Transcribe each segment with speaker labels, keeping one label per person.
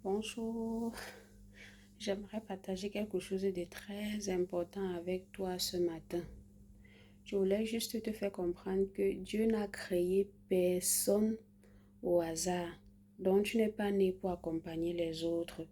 Speaker 1: Bonjour, j'aimerais partager quelque chose de très important avec toi ce matin. Je voulais juste te faire comprendre que Dieu n'a créé personne au hasard. Donc tu n'es pas né pour accompagner les autres.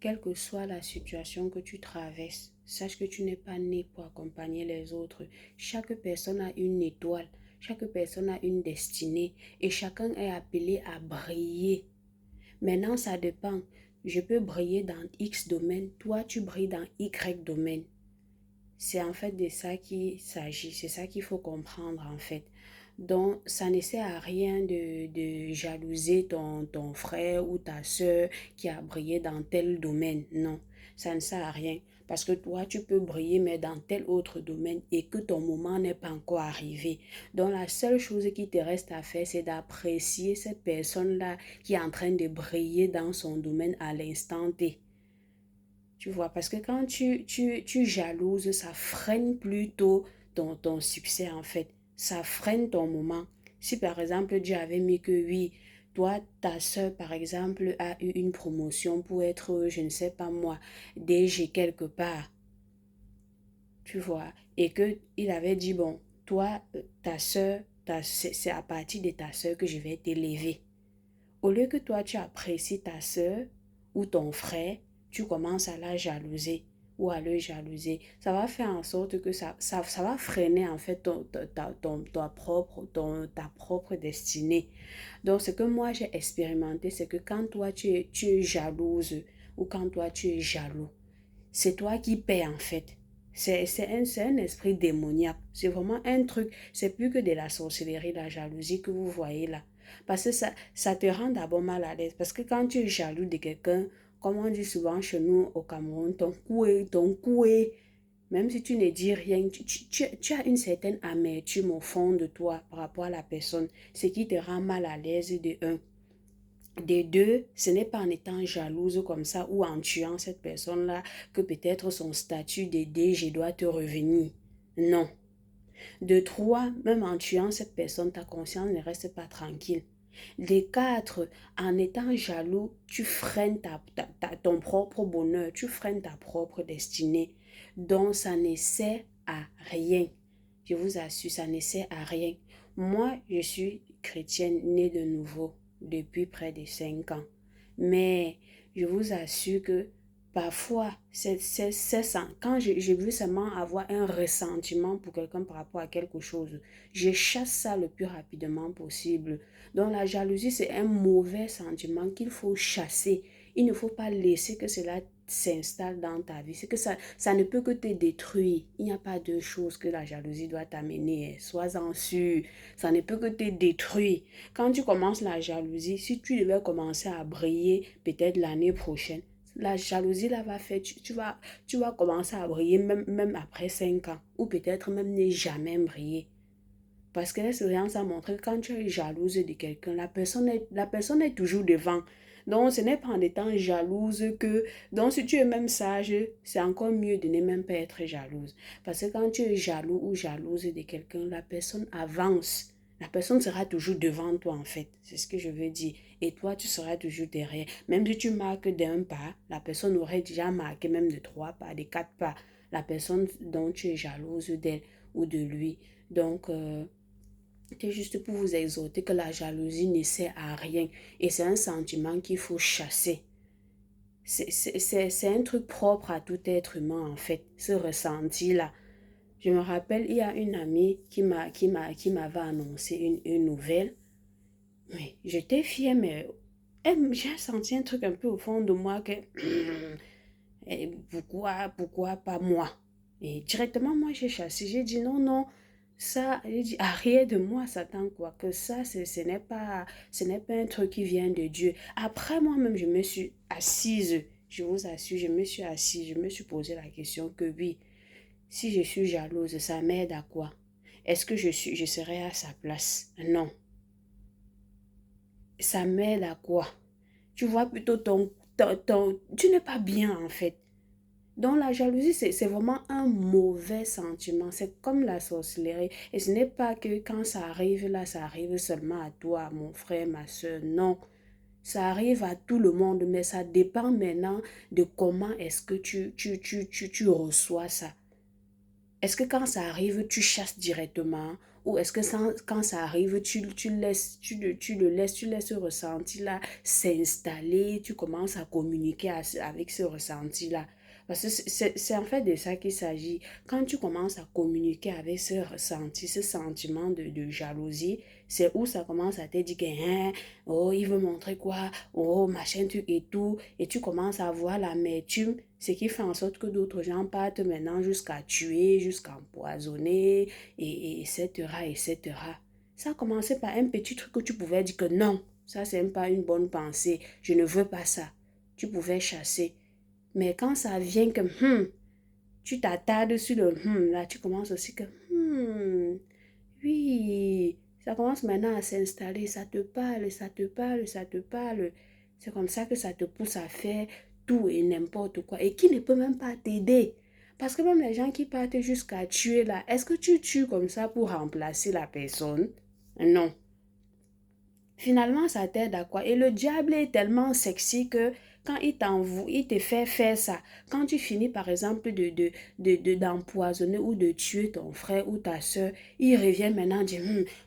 Speaker 1: Quelle que soit la situation que tu traverses, sache que tu n'es pas né pour accompagner les autres. Chaque personne a une étoile, chaque personne a une destinée et chacun est appelé à briller. Maintenant, ça dépend. Je peux briller dans X domaine, toi tu brilles dans Y domaine. C'est en fait de ça qu'il s'agit, c'est ça qu'il faut comprendre en fait. Donc, ça ne sert à rien de jalouser ton frère ou ta soeur qui a brillé dans tel domaine. Non, ça ne sert à rien. Parce que toi, tu peux briller, mais dans tel autre domaine et que ton moment n'est pas encore arrivé. Donc, la seule chose qui te reste à faire, c'est d'apprécier cette personne-là qui est en train de briller dans son domaine à l'instant T. Tu vois, parce que quand tu jalouses, ça freine plutôt ton succès en fait. Ça freine ton moment. Si par exemple Dieu avait mis que oui, toi, ta soeur par exemple a eu une promotion pour être, je ne sais pas moi, DG quelque part, tu vois, et que il avait dit, bon, toi, ta soeur, c'est à partir de ta soeur que je vais t'élever. Au lieu que toi, tu apprécies ta soeur ou ton frère, tu commences à la jalouser ou à le jalouser. Ça va faire en sorte que ça va freiner en fait ta propre destinée. Donc, ce que moi j'ai expérimenté, c'est que quand toi tu es jalouse ou quand toi tu es jaloux, c'est toi qui paies en fait. C'est un esprit démoniaque. C'est vraiment un truc. C'est plus que de la sorcellerie, la jalousie que vous voyez là. Parce que ça te rend d'abord mal à l'aise. Parce que quand tu es jaloux de quelqu'un, comme on dit souvent chez nous au Cameroun, ton coué, même si tu ne dis rien, tu as une certaine amertume au fond de toi par rapport à la personne. Ce qui te rend mal à l'aise de un. Des deux, ce n'est pas en étant jalouse comme ça ou en tuant cette personne-là que peut-être son statut de DG doit te revenir. Non. De trois, même en tuant cette personne, ta conscience ne reste pas tranquille. Des quatre, en étant jaloux, tu freines ton propre bonheur, tu freines ta propre destinée. Donc, ça ne sert à rien. Je vous assure, ça ne sert à rien. Moi, je suis chrétienne née de nouveau depuis près de 5 ans. Mais je vous assure que parfois, quand je veux seulement avoir un ressentiment pour quelqu'un par rapport à quelque chose, je chasse ça le plus rapidement possible. Donc la jalousie, c'est un mauvais sentiment qu'il faut chasser. Il ne faut pas laisser que cela s'installe dans ta vie. C'est que ça ne peut que te détruire. Il n'y a pas deux choses que la jalousie doit t'amener. Sois-en sûr. Ça ne peut que te détruire. Quand tu commences la jalousie, si tu devais commencer à briller peut-être l'année prochaine, la jalousie là va faire, tu vas commencer à briller même après 5 ans. Ou peut-être même ne jamais briller. Parce que l'expérience a montré que quand tu es jalouse de quelqu'un, la personne est toujours devant. Donc, ce n'est pas en étant jalouse que... Donc, si tu es même sage, c'est encore mieux de ne même pas être jalouse. Parce que quand tu es jaloux ou jalouse de quelqu'un, la personne avance. La personne sera toujours devant toi, en fait. C'est ce que je veux dire. Et toi, tu seras toujours derrière. Même si tu marques d'un pas, la personne aurait déjà marqué même de 3 pas, de 4 pas. La personne dont tu es jalouse d'elle ou de lui. Donc, c'est juste pour vous exhorter que la jalousie ne sert à rien et c'est un sentiment qu'il faut chasser. C'est un truc propre à tout être humain en fait, ce ressenti-là. Je me rappelle, il y a une amie qui m'avait annoncé une nouvelle. Mais j'étais fière, mais j'ai senti un truc un peu au fond de moi que pourquoi pas moi? Et directement, moi, j'ai chassé. J'ai dit non, non. Ça, j'ai dit, arrière de moi, Satan, quoi. Que ça, ce n'est pas un truc qui vient de Dieu. Après, moi-même, je me suis assise. Je vous assure, je me suis assise. Je me suis posé la question que oui, si je suis jalouse, ça m'aide à quoi? Est-ce que je serai à sa place? Non. Ça m'aide à quoi? Tu vois plutôt tu n'es pas bien, en fait. Donc la jalousie, c'est vraiment un mauvais sentiment. C'est comme la sorcellerie. Et ce n'est pas que quand ça arrive là, ça arrive seulement à toi, mon frère, ma soeur. Non. Ça arrive à tout le monde, mais ça dépend maintenant de comment est-ce que tu reçois ça. Est-ce que quand ça arrive, tu chasses directement? Ou est-ce que quand ça arrive, tu laisses ce ressenti-là s'installer, tu commences à communiquer avec ce ressenti-là? Parce que c'est en fait de ça qu'il s'agit. Quand tu commences à communiquer avec ce ressenti, ce sentiment de jalousie, c'est où ça commence à te dire que, hein, oh, il veut montrer quoi, oh, machin, truc et tout, et tu commences à voir l'amertume, ce qui fait en sorte que d'autres gens partent maintenant jusqu'à tuer, jusqu'à empoisonner, etc., etc. Ça a commencé par un petit truc que tu pouvais dire que non, ça c'est même pas une bonne pensée, je ne veux pas ça. Tu pouvais chasser. Mais quand ça vient que, tu t'attardes sur le là, tu commences aussi que, oui, ça commence maintenant à s'installer, ça te parle, ça te parle, ça te parle. C'est comme ça que ça te pousse à faire tout et n'importe quoi et qui ne peut même pas t'aider. Parce que même les gens qui partent jusqu'à tuer là, est-ce que tu tues comme ça pour remplacer la personne? Non. Finalement, ça t'aide à quoi? Et le diable est tellement sexy que quand il t'envoie, il te fait faire ça. Quand tu finis, par exemple, d'empoisonner ou de tuer ton frère ou ta soeur, il revient maintenant dire,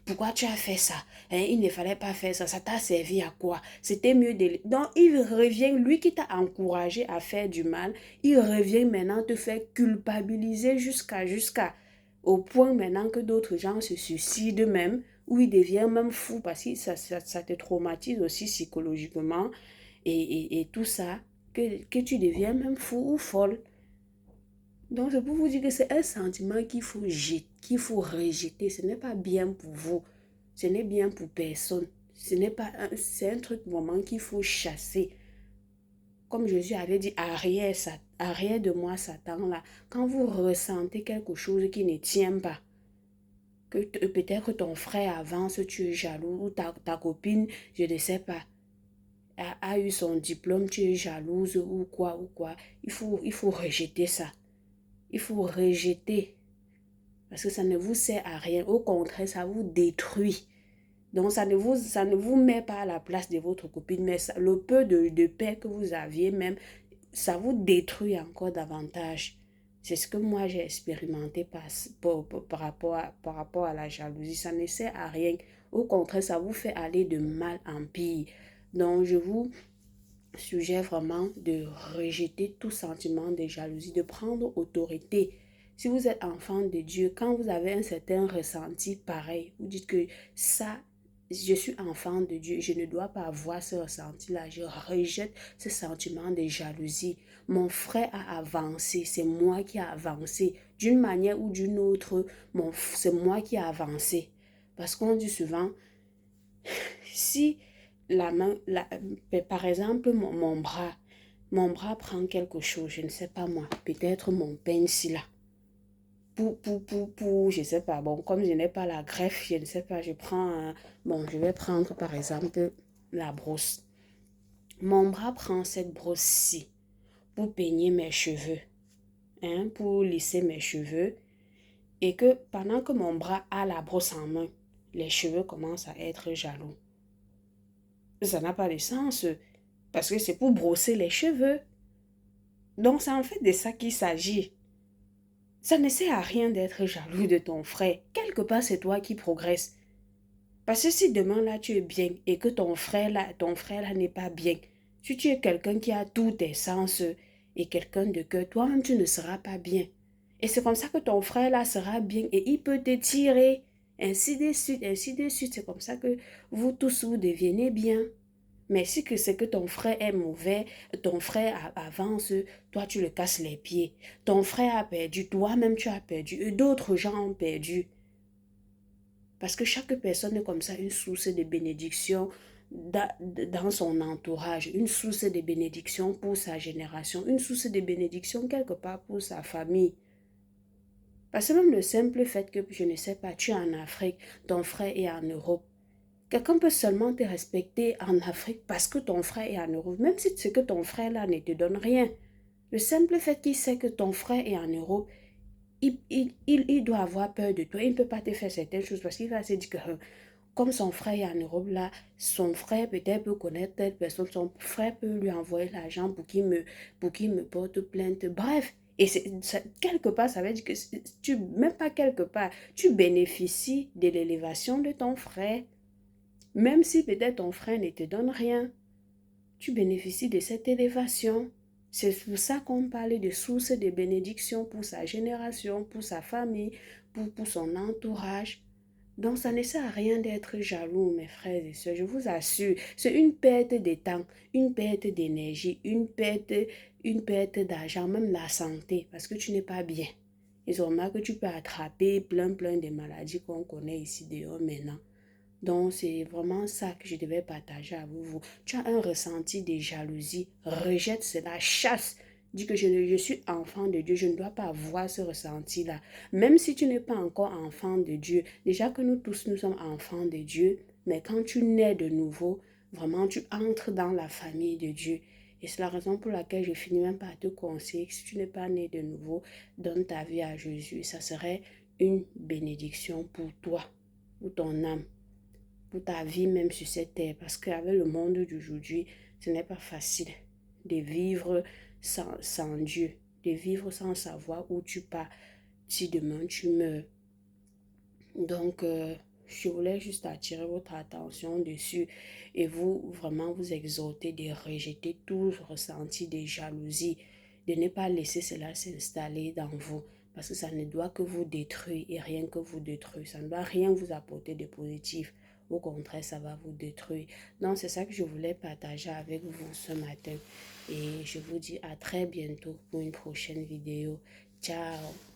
Speaker 1: pourquoi tu as fait ça? Hein, il ne fallait pas faire ça. Ça t'a servi à quoi? C'était mieux de... Donc, il revient, lui qui t'a encouragé à faire du mal, il revient maintenant te faire culpabiliser jusqu'à au point maintenant que d'autres gens se suicident même où il devient même fou parce que ça te traumatise aussi psychologiquement et tout ça, que tu deviens même fou ou folle. Donc, c'est pour vous dire que c'est un sentiment qu'il faut rejeter. Ce n'est pas bien pour vous. Ce n'est bien pour personne. C'est un truc vraiment qu'il faut chasser. Comme Jésus avait dit, arrière de moi, Satan, là. Quand vous ressentez quelque chose qui ne tient pas, que peut-être ton frère avance, tu es jaloux, ou ta copine, je ne sais pas, a eu son diplôme, tu es jalouse ou quoi. Il faut rejeter ça. Il faut rejeter. Parce que ça ne vous sert à rien. Au contraire, ça vous détruit. Donc, ça ne vous met pas à la place de votre copine, mais ça, le peu de paix que vous aviez même, ça vous détruit encore davantage. C'est ce que moi j'ai expérimenté par rapport à la jalousie. Ça ne sert à rien. Au contraire, ça vous fait aller de mal en pire. Donc, je vous suggère vraiment de rejeter tout sentiment de jalousie, de prendre autorité. Si vous êtes enfant de Dieu, quand vous avez un certain ressenti pareil, vous dites que ça, je suis enfant de Dieu, je ne dois pas avoir ce ressenti-là. Je rejette ce sentiment de jalousie. Mon frère a avancé, c'est moi qui ai avancé. D'une manière ou d'une autre, c'est moi qui ai avancé. Parce qu'on dit souvent, si la main, par exemple, mon bras prend quelque chose, je ne sais pas moi, peut-être mon pinceau là. Je ne sais pas, bon, comme je n'ai pas la greffe, je ne sais pas, bon, je vais prendre par exemple la brosse. Mon bras prend cette brosse-ci pour peigner mes cheveux, hein, pour lisser mes cheveux, et que pendant que mon bras a la brosse en main, les cheveux commencent à être jaloux. Ça n'a pas de sens, parce que c'est pour brosser les cheveux. Donc, c'est en fait de ça qu'il s'agit. Ça ne sert à rien d'être jaloux de ton frère. Quelque part, c'est toi qui progresses. Parce que si demain, là, tu es bien et que ton frère, là, n'est pas bien, si tu es quelqu'un qui a tous tes sens et quelqu'un de cœur, toi-même, tu ne seras pas bien. Et c'est comme ça que ton frère, là, sera bien et il peut te tirer. Ainsi de suite, ainsi de suite. C'est comme ça que vous tous, vous devenez bien. Mais si c'est que ton frère est mauvais, ton frère avance, toi tu le casses les pieds. Ton frère a perdu, toi-même tu as perdu, et d'autres gens ont perdu. Parce que chaque personne est comme ça une source de bénédiction dans son entourage, une source de bénédiction pour sa génération, une source de bénédiction quelque part pour sa famille. Parce que même le simple fait que, je ne sais pas, tu es en Afrique, ton frère est en Europe, quelqu'un peut seulement te respecter en Afrique parce que ton frère est en Europe, même si c'est que ton frère là ne te donne rien. Le simple fait qu'il sait que ton frère est en Europe, il doit avoir peur de toi. Il ne peut pas te faire certaines choses parce qu'il va se dire que Comme son frère est en Europe là, son frère peut-être peut connaître telle personne, son frère peut lui envoyer l'argent pour qu'il me porte plainte. Bref, et quelque part, ça veut dire que même pas quelque part, tu bénéficies de l'élévation de ton frère. Même si peut-être ton frère ne te donne rien, tu bénéficies de cette élévation. C'est pour ça qu'on parle de source de bénédiction pour sa génération, pour sa famille, pour son entourage. Donc, ça ne sert à rien d'être jaloux, mes frères et sœurs, je vous assure. C'est une perte de temps, une perte d'énergie, une perte d'argent, même la santé, parce que tu n'es pas bien. Ils ont remarqué que tu peux attraper plein de maladies qu'on connaît ici dehors maintenant. Donc, c'est vraiment ça que je devais partager avec vous. Tu as un ressenti de jalousie, rejette cela, chasse. Dis que je suis enfant de Dieu, je ne dois pas avoir ce ressenti-là. Même si tu n'es pas encore enfant de Dieu, déjà que nous tous, nous sommes enfants de Dieu, mais quand tu nais de nouveau, vraiment, tu entres dans la famille de Dieu. Et c'est la raison pour laquelle je finis même par te conseiller que si tu n'es pas né de nouveau, donne ta vie à Jésus. Ça serait une bénédiction pour toi, pour ton âme, pour ta vie même sur cette terre. Parce qu'avec le monde d'aujourd'hui, ce n'est pas facile de vivre sans Dieu, de vivre sans savoir où tu pars si demain tu meurs. Donc, je voulais juste attirer votre attention dessus et vous, vraiment, vous exhorter de rejeter tout ressenti de jalousie, de ne pas laisser cela s'installer dans vous parce que ça ne doit que vous détruire et rien que vous détruire. Ça ne doit rien vous apporter de positif. Au contraire, ça va vous détruire. Donc, c'est ça que je voulais partager avec vous ce matin. Et je vous dis à très bientôt pour une prochaine vidéo. Ciao!